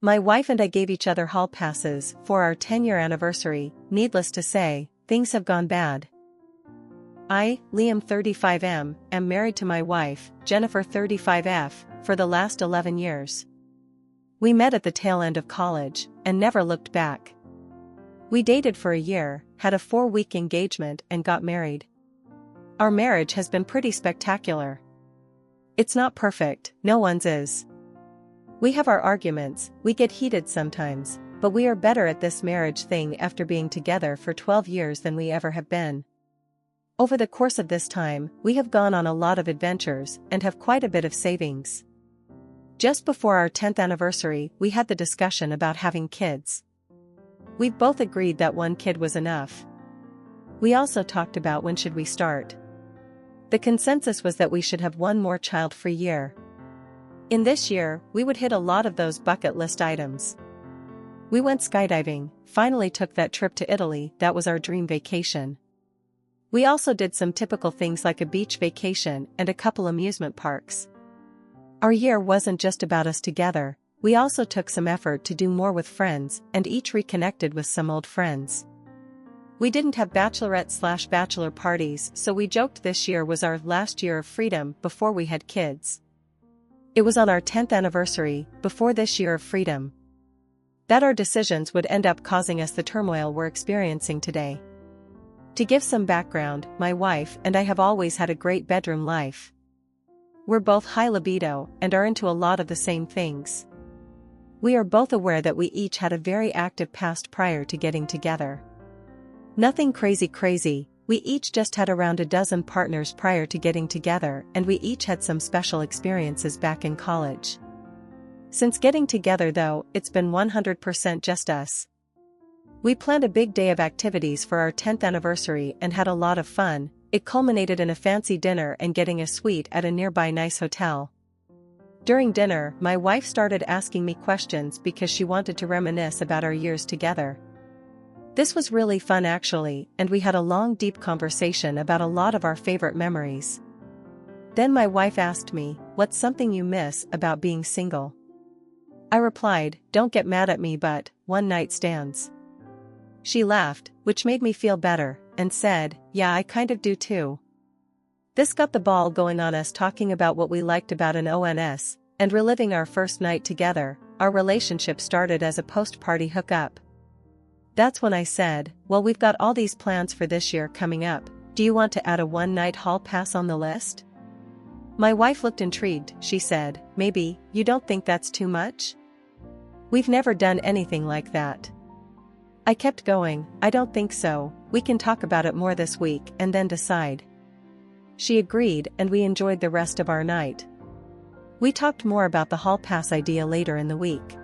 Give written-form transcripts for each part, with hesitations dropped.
My wife and I gave each other hall passes for our 10-year anniversary. Needless to say, things have gone bad. I, Liam 35M, am married to my wife, Jennifer 35F, for the last 11 years. We met at the tail end of college, and never looked back. We dated for a year, had a 4-week engagement and got married. Our marriage has been pretty spectacular. It's not perfect, no one's is. We have our arguments, we get heated sometimes, but we are better at this marriage thing after being together for 12 years than we ever have been. Over the course of this time, we have gone on a lot of adventures and have quite a bit of savings. Just before our 10th anniversary, we had the discussion about having kids. We've both agreed that 1 kid was enough. We also talked about when should we start. The consensus was that we should have 1 more child-free year. In this year, we would hit a lot of those bucket list items. We went skydiving, finally took that trip to Italy, that was our dream vacation. We also did some typical things like a beach vacation and a couple amusement parks. Our year wasn't just about us together, we also took some effort to do more with friends and each reconnected with some old friends. We didn't have bachelorette/bachelor parties, so we joked this year was our last year of freedom before we had kids. It was on our 10th anniversary, before this year of freedom, that our decisions would end up causing us the turmoil we're experiencing today. To give some background, my wife and I have always had a great bedroom life. We're both high libido and are into a lot of the same things. We are both aware that we each had a very active past prior to getting together. Nothing crazy, we each just had around a dozen partners prior to getting together and we each had some special experiences back in college. Since getting together though, it's been 100% just us. We planned a big day of activities for our 10th anniversary and had a lot of fun. It culminated in a fancy dinner and getting a suite at a nearby nice hotel. During dinner, my wife started asking me questions because she wanted to reminisce about our years together. This was really fun actually, and we had a long deep conversation about a lot of our favorite memories. Then my wife asked me, "What's something you miss about being single?" I replied, "Don't get mad at me but, one-night stands." She laughed, which made me feel better, and said, "Yeah, I kind of do too." This got the ball going on us talking about what we liked about an ONS, and reliving our first night together. Our relationship started as a post-party hookup. That's when I said, "Well, we've got all these plans for this year coming up, do you want to add a 1-night hall pass on the list?" My wife looked intrigued, she said, "Maybe, you don't think that's too much? We've never done anything like that." I kept going, "I don't think so, we can talk about it more this week and then decide." She agreed and we enjoyed the rest of our night. We talked more about the hall pass idea later in the week.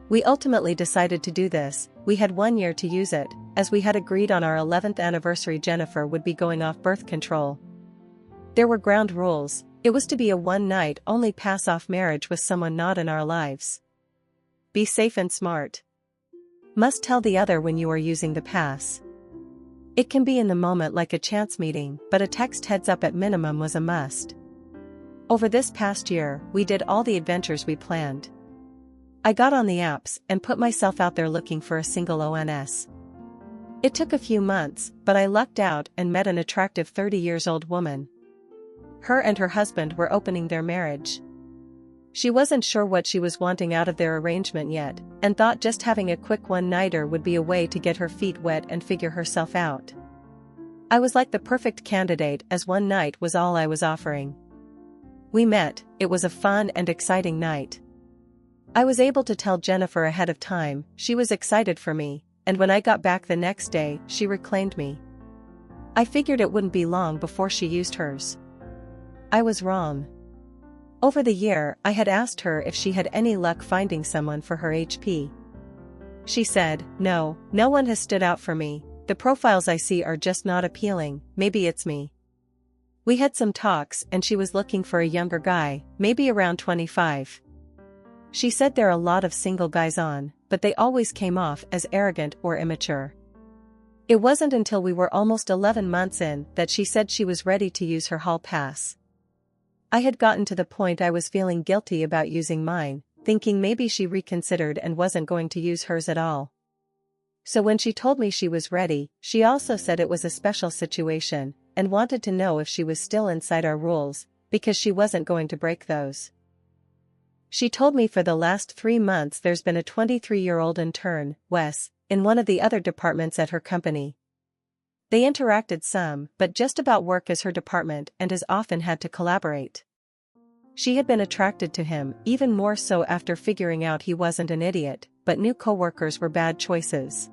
We ultimately decided to do this. We had 1 year to use it, as we had agreed on our 11th anniversary Jennifer would be going off birth control. There were ground rules, it was to be a 1-night only pass-off marriage with someone not in our lives. Be safe and smart. Must tell the other when you are using the pass. It can be in the moment like a chance meeting, but a text heads up at minimum was a must. Over this past year, we did all the adventures we planned. I got on the apps and put myself out there looking for a single ONS. It took a few months, but I lucked out and met an attractive 30-years-old woman. Her and her husband were opening their marriage. She wasn't sure what she was wanting out of their arrangement yet, and thought just having a quick one-nighter would be a way to get her feet wet and figure herself out. I was like the perfect candidate as 1 night was all I was offering. We met, it was a fun and exciting night. I was able to tell Jennifer ahead of time, she was excited for me, and when I got back the next day, she reclaimed me. I figured it wouldn't be long before she used hers. I was wrong. Over the year, I had asked her if she had any luck finding someone for her HP. She said, no one has stood out for me, the profiles I see are just not appealing, maybe it's me. We had some talks and she was looking for a younger guy, maybe around 25. She said there are a lot of single guys on, but they always came off as arrogant or immature. It wasn't until we were almost 11 months in that she said she was ready to use her hall pass. I had gotten to the point I was feeling guilty about using mine, thinking maybe she reconsidered and wasn't going to use hers at all. So when she told me she was ready, she also said it was a special situation, and wanted to know if she was still inside our rules, because she wasn't going to break those. She told me for the last 3 months there's been a 23-year-old intern, Wes, in one of the other departments at her company. They interacted some, but just about work as her department and has often had to collaborate. She had been attracted to him, even more so after figuring out he wasn't an idiot, but new coworkers were bad choices.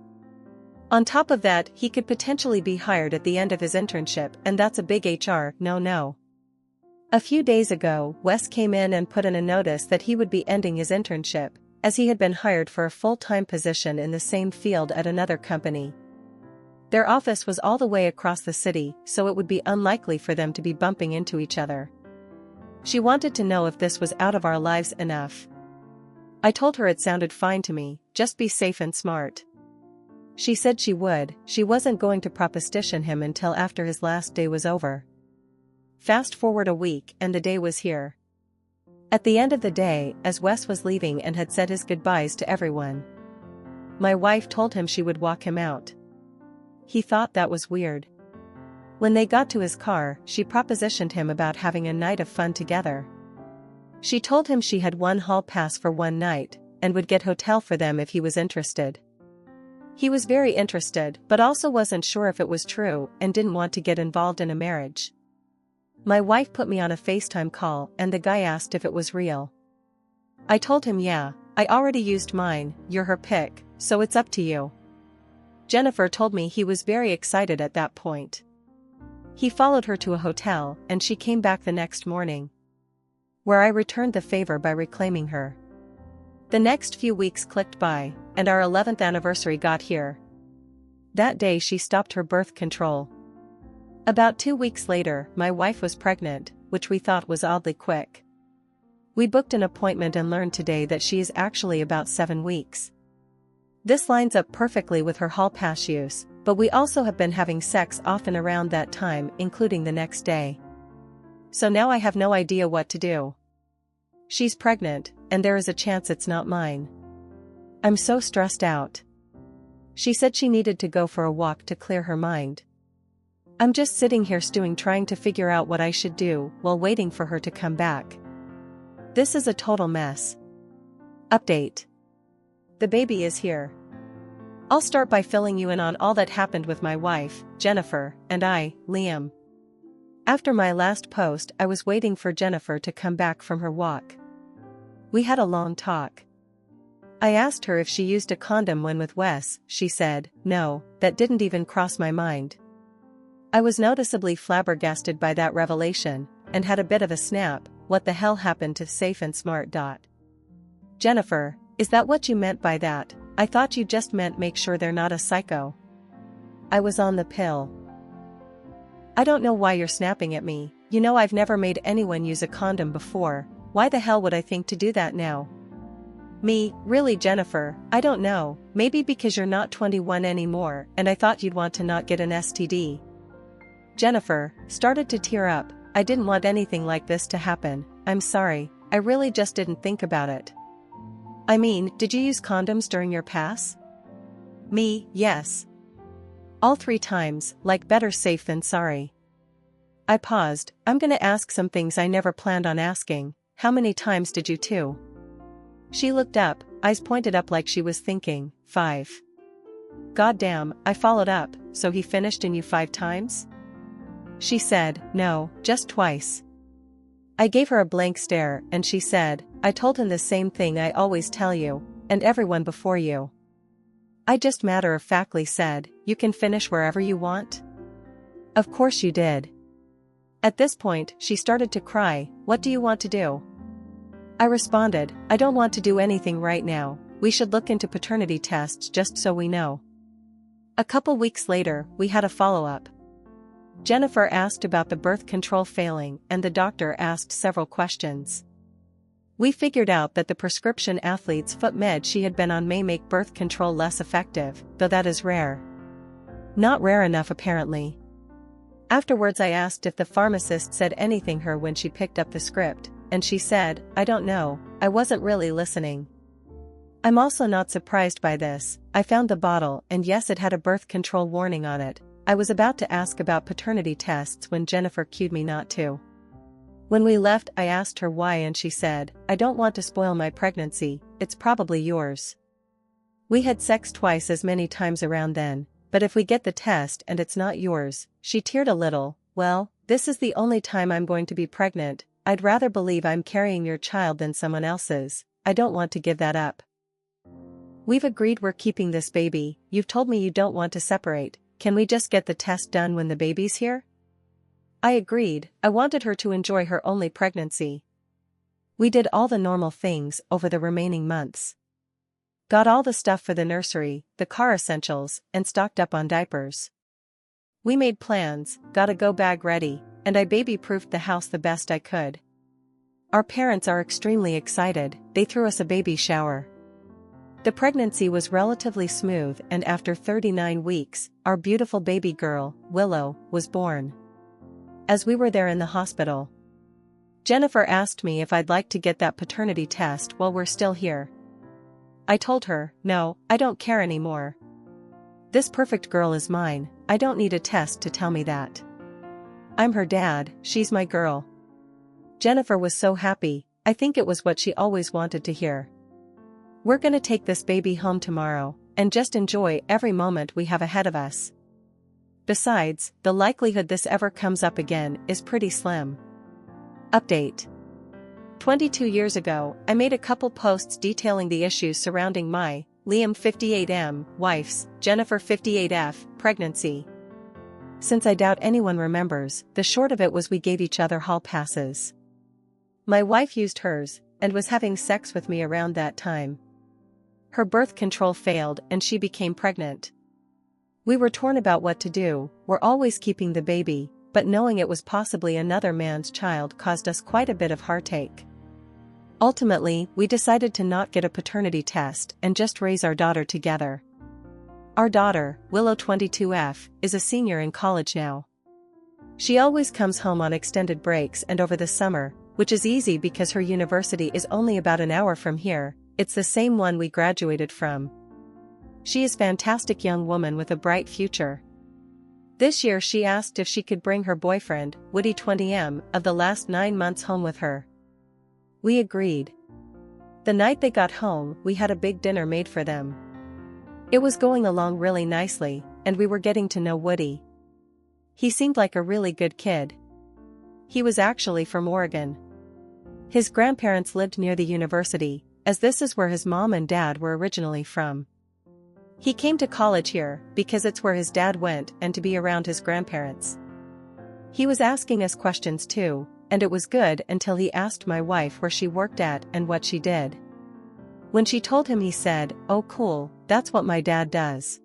On top of that, he could potentially be hired at the end of his internship, and that's a big HR no-no. A few days ago, Wes came in and put in a notice that he would be ending his internship, as he had been hired for a full-time position in the same field at another company. Their office was all the way across the city, so it would be unlikely for them to be bumping into each other. She wanted to know if this was out of our lives enough. I told her it sounded fine to me, just be safe and smart. She said she would, she wasn't going to proposition him until after his last day was over. Fast forward a week and the day was here. At the end of the day, as Wes was leaving and had said his goodbyes to everyone, my wife told him she would walk him out. He thought that was weird. When they got to his car, she propositioned him about having a night of fun together. She told him she had one hall pass for one night, and would get hotel for them if he was interested. He was very interested, but also wasn't sure if it was true and didn't want to get involved in a marriage. My wife put me on a FaceTime call and the guy asked if it was real. I told him yeah, I already used mine, you're her pick, so it's up to you. Jennifer told me he was very excited at that point. He followed her to a hotel and she came back the next morning, where I returned the favor by reclaiming her. The next few weeks clicked by, and our 11th anniversary got here. That day she stopped her birth control. About 2 weeks later, my wife was pregnant, which we thought was oddly quick. We booked an appointment and learned today that she is actually about 7 weeks. This lines up perfectly with her hall pass use, but we also have been having sex often around that time, including the next day. So now I have no idea what to do. She's pregnant, and there is a chance it's not mine. I'm so stressed out. She said she needed to go for a walk to clear her mind. I'm just sitting here stewing, trying to figure out what I should do while waiting for her to come back. This is a total mess. Update. The baby is here. I'll start by filling you in on all that happened with my wife, Jennifer, and I, Liam. After my last post, I was waiting for Jennifer to come back from her walk. We had a long talk. I asked her if she used a condom when with Wes. She said, no, that didn't even cross my mind. I was noticeably flabbergasted by that revelation, and had a bit of a snap. What the hell happened to safe and smart? Jennifer, is that what you meant by that? I thought you just meant make sure they're not a psycho. I was on the pill. I don't know why you're snapping at me. You know I've never made anyone use a condom before. Why the hell would I think to do that now? Me, really Jennifer, I don't know, maybe because you're not 21 anymore and I thought you'd want to not get an STD. Jennifer started to tear up. I didn't want anything like this to happen. I'm sorry, I really just didn't think about it. I mean, did you use condoms during your pass? Me, yes. All 3 times, like better safe than sorry. I paused. I'm gonna ask some things I never planned on asking. How many times did you too? She looked up, eyes pointed up like she was thinking. 5. Goddamn, I followed up, so he finished in you 5 times? She said, no, just twice. I gave her a blank stare and she said, I told him the same thing I always tell you, and everyone before you. I just matter-of-factly said, you can finish wherever you want? Of course you did. At this point, she started to cry. What do you want to do? I responded, I don't want to do anything right now. We should look into paternity tests just so we know. A couple weeks later, we had a follow-up. Jennifer asked about the birth control failing and the doctor asked several questions. We figured out that the prescription athlete's foot med she had been on may make birth control less effective, though that is rare. Not rare enough apparently. Afterwards I asked if the pharmacist said anything her when she picked up the script, and she said, I don't know, I wasn't really listening. I'm also not surprised by this. I found the bottle and yes, it had a birth control warning on it. I was about to ask about paternity tests when Jennifer cued me not to. When we left, I asked her why and she said, I don't want to spoil my pregnancy, it's probably yours. We had sex twice as many times around then, but if we get the test and it's not yours, she teared a little, well, this is the only time I'm going to be pregnant, I'd rather believe I'm carrying your child than someone else's, I don't want to give that up. We've agreed we're keeping this baby, you've told me you don't want to separate, can we just get the test done when the baby's here? I agreed, I wanted her to enjoy her only pregnancy. We did all the normal things over the remaining months. Got all the stuff for the nursery, the car essentials, and stocked up on diapers. We made plans, got a go bag ready, and I baby-proofed the house the best I could. Our parents are extremely excited, they threw us a baby shower. The pregnancy was relatively smooth and after 39 weeks, our beautiful baby girl, Willow, was born. As we were there in the hospital, Jennifer asked me if I'd like to get that paternity test while we're still here. I told her, no, I don't care anymore. This perfect girl is mine, I don't need a test to tell me that. I'm her dad, she's my girl. Jennifer was so happy, I think it was what she always wanted to hear. We're gonna take this baby home tomorrow, and just enjoy every moment we have ahead of us. Besides, the likelihood this ever comes up again is pretty slim. Update. 22 years ago, I made a couple posts detailing the issues surrounding my, Liam 58M, wife's, Jennifer 58F, pregnancy. Since I doubt anyone remembers, the short of it was we gave each other hall passes. My wife used hers, and was having sex with me around that time. Her birth control failed and she became pregnant. We were torn about what to do, we're always keeping the baby, but knowing it was possibly another man's child caused us quite a bit of heartache. Ultimately, we decided to not get a paternity test and just raise our daughter together. Our daughter, Willow 22F, is a senior in college now. She always comes home on extended breaks and over the summer, which is easy because her university is only about an hour from here, it's the same one we graduated from. She is a fantastic young woman with a bright future. This year she asked if she could bring her boyfriend, Woody 20M, of the last 9 months home with her. We agreed. The night they got home, we had a big dinner made for them. It was going along really nicely, and we were getting to know Woody. He seemed like a really good kid. He was actually from Oregon. His grandparents lived near the university, as this is where his mom and dad were originally from. He came to college here, because it's where his dad went and to be around his grandparents. He was asking us questions too, and it was good until he asked my wife where she worked at and what she did. When she told him he said, "Oh cool, that's what my dad does."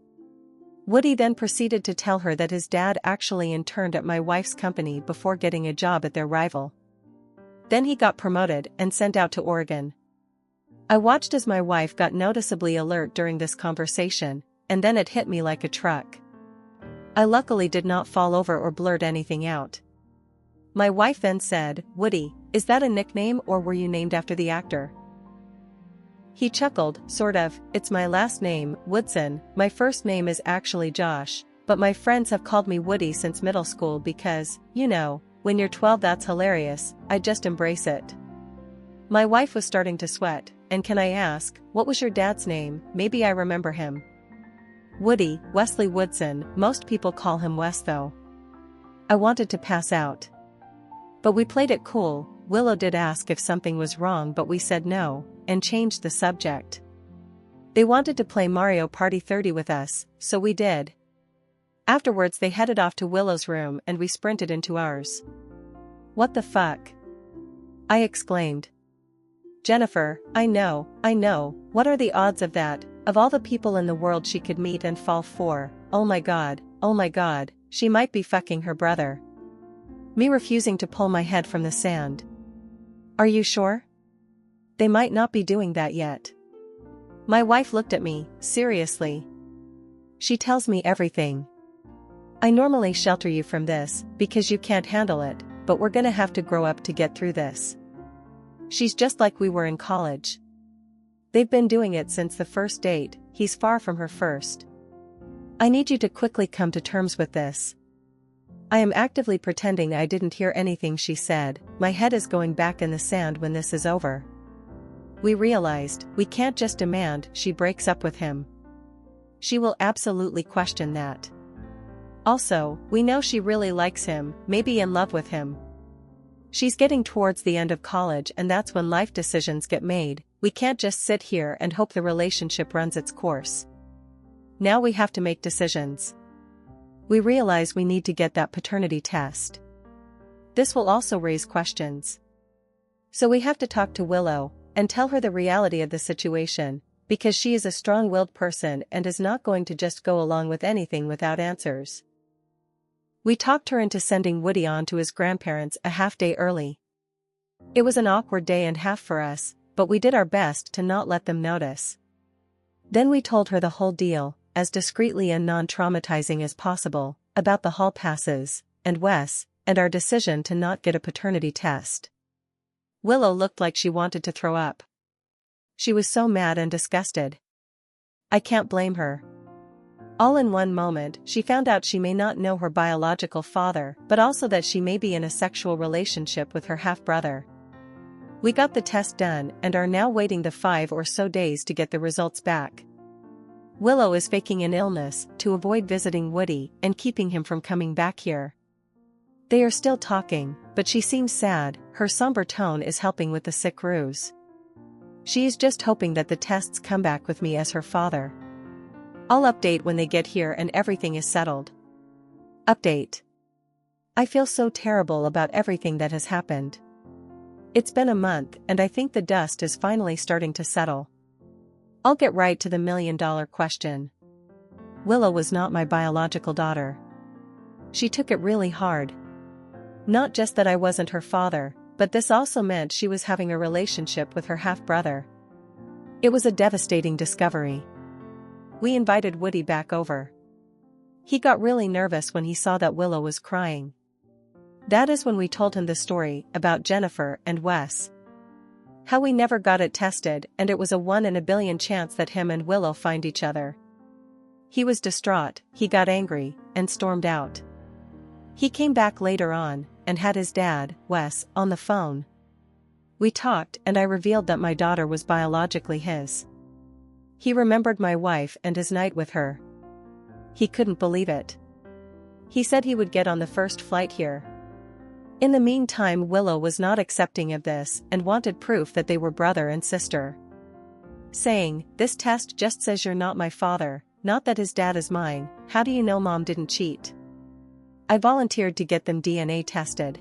Woody then proceeded to tell her that his dad actually interned at my wife's company before getting a job at their rival. Then he got promoted and sent out to Oregon. I watched as my wife got noticeably alert during this conversation, and then it hit me like a truck. I luckily did not fall over or blurt anything out. My wife then said, "Woody, is that a nickname or were you named after the actor?" He chuckled, sort of, "It's my last name, Woodson, my first name is actually Josh, but my friends have called me Woody since middle school because, you know, when you're 12 that's hilarious, I just embrace it." My wife was starting to sweat, and can I ask, what was your dad's name, maybe I remember him. Woody, Wesley Woodson, most people call him Wes though. I wanted to pass out. But we played it cool. Willow did ask if something was wrong but we said no, and changed the subject. They wanted to play Mario Party 30 with us, so we did. Afterwards they headed off to Willow's room and we sprinted into ours. "What the fuck?" I exclaimed. "Jennifer, I know, what are the odds of that, of all the people in the world she could meet and fall for, oh my god, she might be fucking her brother." Me refusing to pull my head from the sand. "Are you sure? They might not be doing that yet." My wife looked at me, seriously. She tells me everything. "I normally shelter you from this, because you can't handle it, but we're gonna have to grow up to get through this. She's just like we were in college. They've been doing it since the first date, he's far from her first. I need you to quickly come to terms with this. I am actively pretending I didn't hear anything she said, my head is going back in the sand when this is over. We realized, we can't just demand she breaks up with him. She will absolutely question that. Also, we know she really likes him, maybe in love with him. She's getting towards the end of college and that's when life decisions get made, we can't just sit here and hope the relationship runs its course. Now we have to make decisions. We realize we need to get that paternity test. This will also raise questions. So we have to talk to Willow, and tell her the reality of the situation, because she is a strong-willed person and is not going to just go along with anything without answers. We talked her into sending Woody on to his grandparents a half-day early. It was an awkward day and half for us, but we did our best to not let them notice. Then we told her the whole deal, as discreetly and non-traumatizing as possible, about the hall passes, and Wes, and our decision to not get a paternity test. Willow looked like she wanted to throw up. She was so mad and disgusted. I can't blame her. All in one moment, she found out she may not know her biological father, but also that she may be in a sexual relationship with her half-brother. We got the test done and are now waiting the 5 or so days to get the results back. Willow is faking an illness to avoid visiting Woody and keeping him from coming back here. They are still talking, but she seems sad, her somber tone is helping with the sick ruse. She is just hoping that the tests come back with me as her father. I'll update when they get here and everything is settled. Update. I feel so terrible about everything that has happened. It's been a month and I think the dust is finally starting to settle. I'll get right to the million-dollar question. Willow was not my biological daughter. She took it really hard. Not just that I wasn't her father, but this also meant she was having a relationship with her half-brother. It was a devastating discovery. We invited Woody back over. He got really nervous when he saw that Willow was crying. That is when we told him the story about Jennifer and Wes. How we never got it tested and it was a 1 in a billion chance that him and Willow find each other. He was distraught, he got angry, and stormed out. He came back later on, and had his dad, Wes, on the phone. We talked and I revealed that my daughter was biologically his. He remembered my wife and his night with her. He couldn't believe it. He said he would get on the first flight here. In the meantime, Willow was not accepting of this and wanted proof that they were brother and sister. Saying, "This test just says you're not my father, not that his dad is mine, how do you know mom didn't cheat?" I volunteered to get them DNA tested.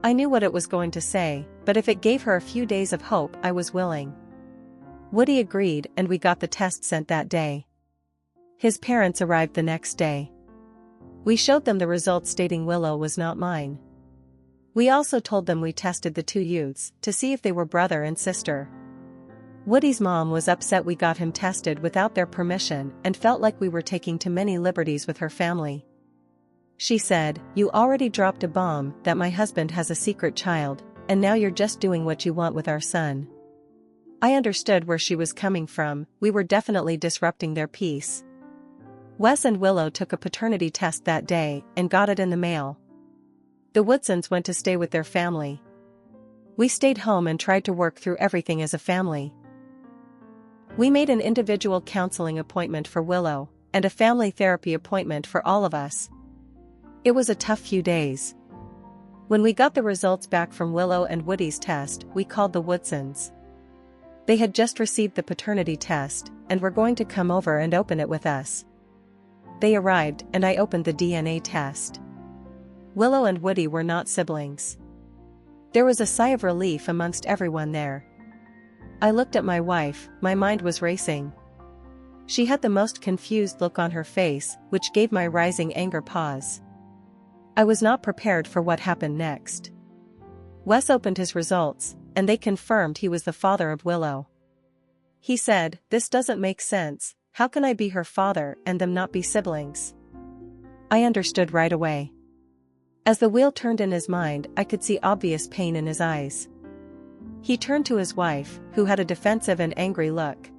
I knew what it was going to say, but if it gave her a few days of hope, I was willing. Woody agreed and we got the test sent that day. His parents arrived the next day. We showed them the results stating Willow was not mine. We also told them we tested the 2 youths to see if they were brother and sister. Woody's mom was upset we got him tested without their permission and felt like we were taking too many liberties with her family. She said, "You already dropped a bomb that my husband has a secret child, and now you're just doing what you want with our son." I understood where she was coming from, we were definitely disrupting their peace. Wes and Willow took a paternity test that day and got it in the mail. The Woodsons went to stay with their family. We stayed home and tried to work through everything as a family. We made an individual counseling appointment for Willow, and a family therapy appointment for all of us. It was a tough few days. When we got the results back from Willow and Woody's test, we called the Woodsons. They had just received the paternity test, and were going to come over and open it with us. They arrived and I opened the DNA test. Willow and Woody were not siblings. There was a sigh of relief amongst everyone there. I looked at my wife, my mind was racing. She had the most confused look on her face, which gave my rising anger pause. I was not prepared for what happened next. Wes opened his results, and they confirmed he was the father of Willow. He said, "This doesn't make sense, how can I be her father and them not be siblings?" I understood right away. As the wheel turned in his mind, I could see obvious pain in his eyes. He turned to his wife, who had a defensive and angry look.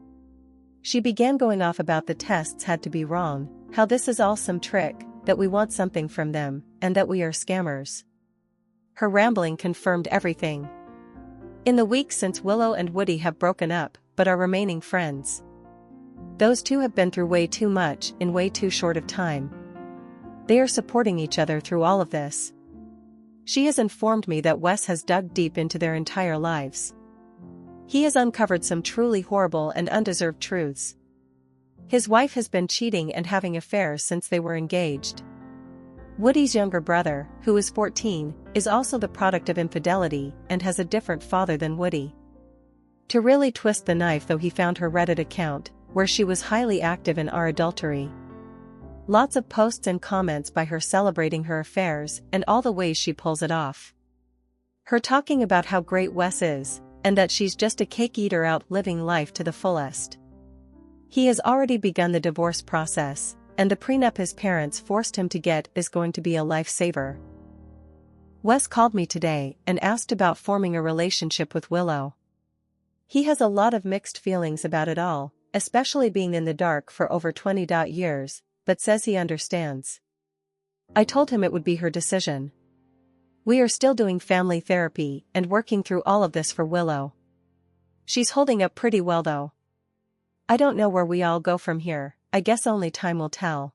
She began going off about the tests had to be wrong, how this is all some trick, that we want something from them, and that we are scammers. Her rambling confirmed everything. In the weeks since Willow and Woody have broken up, but are remaining friends. Those two have been through way too much in way too short of time. They are supporting each other through all of this. She has informed me that Wes has dug deep into their entire lives. He has uncovered some truly horrible and undeserved truths. His wife has been cheating and having affairs since they were engaged. Woody's younger brother, who is 14, is also the product of infidelity and has a different father than Woody. To really twist the knife though, he found her Reddit account, where she was highly active in our adultery. Lots of posts and comments by her celebrating her affairs and all the ways she pulls it off. Her talking about how great Wes is, and that she's just a cake eater out living life to the fullest. He has already begun the divorce process, and the prenup his parents forced him to get is going to be a lifesaver. Wes called me today and asked about forming a relationship with Willow. He has a lot of mixed feelings about it all, especially being in the dark for over 20 years, but says he understands. I told him it would be her decision. We are still doing family therapy and working through all of this for Willow. She's holding up pretty well though. I don't know where we all go from here, I guess only time will tell.